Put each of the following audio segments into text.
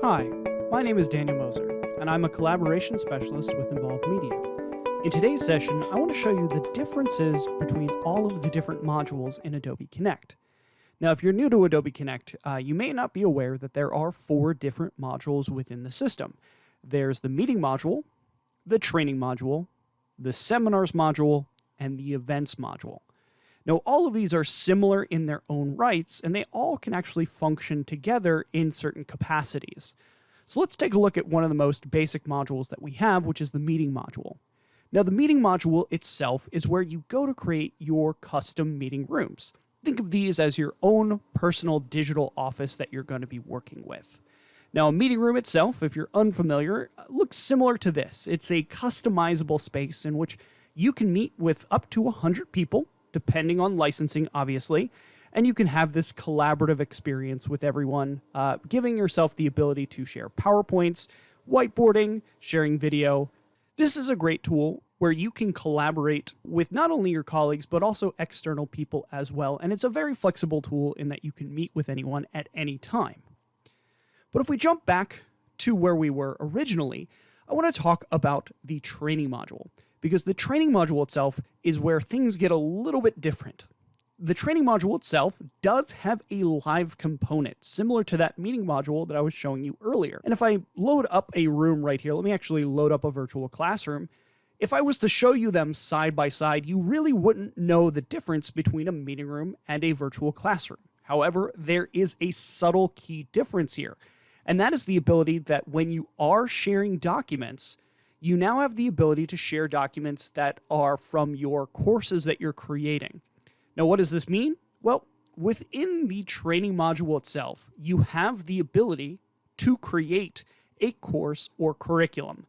Hi, my name is Daniel Mozer, and I'm a collaboration specialist with Involved Media. In today's session, I want to show you the differences between all of the different modules in Adobe Connect. Now, if you're new to Adobe Connect, you may not be aware that there are 4 different modules within the system. There's the meeting module, the training module, the seminars module, and the events module. Now, all of these are similar in their own rights, and they all can actually function together in certain capacities. So let's take a look at one of the most basic modules that we have, which is the meeting module. Now, the meeting module itself is where you go to create your custom meeting rooms. Think of these as your own personal digital office that you're going to be working with. Now, a meeting room itself, if you're unfamiliar, looks similar to this. It's a customizable space in which you can meet with up to 100 people, depending on licensing, obviously, and you can have this collaborative experience with everyone, giving yourself the ability to share PowerPoints, whiteboarding, sharing video. This is a great tool where you can collaborate with not only your colleagues, but also external people as well, and it's a very flexible tool in that you can meet with anyone at any time. But if we jump back to where we were originally, I want to talk about the training module, because the training module itself is where things get a little bit different. The training module itself does have a live component, similar to that meeting module that I was showing you earlier. And if I load up a room right here, let me actually load up a virtual classroom. If I was to show you them side by side, you really wouldn't know the difference between a meeting room and a virtual classroom. However, there is a subtle key difference here, and that is the ability that when you are sharing documents, you now have the ability to share documents that are from your courses that you're creating. Now, what does this mean? Well, within the training module itself, you have the ability to create a course or curriculum.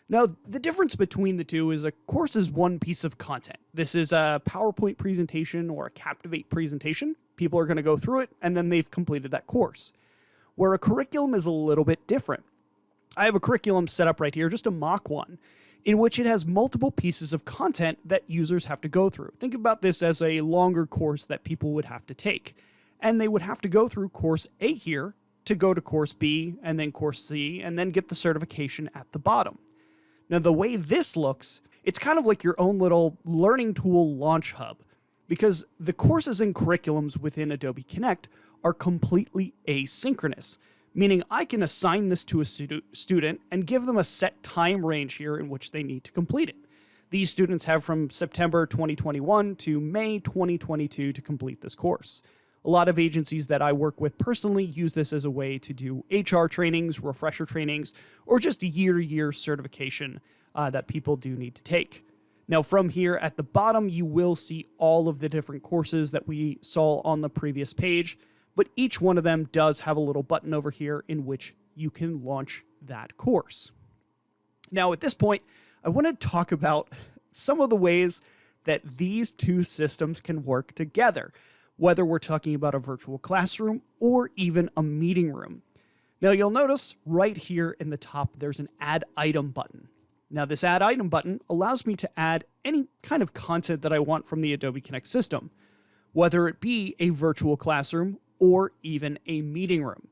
Now, the difference between the two is a course is one piece of content. This is a PowerPoint presentation or a Captivate presentation. People are going to go through it, and then they've completed that course. Where a curriculum is a little bit different. I have a curriculum set up right here, just a mock one, in which it has multiple pieces of content that users have to go through. Think about this as a longer course that people would have to take. And they would have to go through course A here to go to course B and then course C and then get the certification at the bottom. Now, the way this looks, it's kind of like your own little learning tool launch hub, because the courses and curriculums within Adobe Connect are completely asynchronous. Meaning I can assign this to a student and give them a set time range here in which they need to complete it. These students have from September 2021 to May 2022 to complete this course. A lot of agencies that I work with personally use this as a way to do HR trainings, refresher trainings, or just a year-to-year certification that people do need to take. Now, from here at the bottom, you will see all of the different courses that we saw on the previous page, but each one of them does have a little button over here in which you can launch that course. Now, at this point, I want to talk about some of the ways that these two systems can work together, whether we're talking about a virtual classroom or even a meeting room. Now, you'll notice right here in the top, there's an Add Item button. Now, this Add Item button allows me to add any kind of content that I want from the Adobe Connect system, whether it be a virtual classroom or even a meeting room.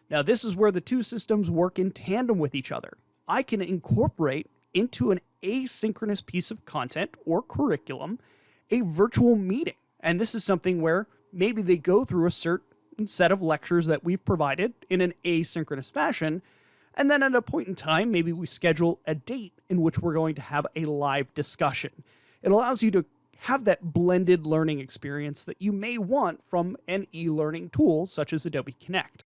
Now, this is where the two systems work in tandem with each other. I can incorporate into an asynchronous piece of content or curriculum a virtual meeting. And this is something where maybe they go through a certain set of lectures that we've provided in an asynchronous fashion, and then at a point in time, maybe we schedule a date in which we're going to have a live discussion. It allows you to have that blended learning experience that you may want from an e-learning tool such as Adobe Connect.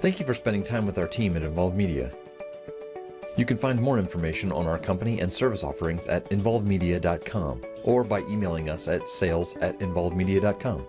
Thank you for spending time with our team at Involved Media. You can find more information on our company and service offerings at involvedmedia.com or by emailing us at sales@involvedmedia.com.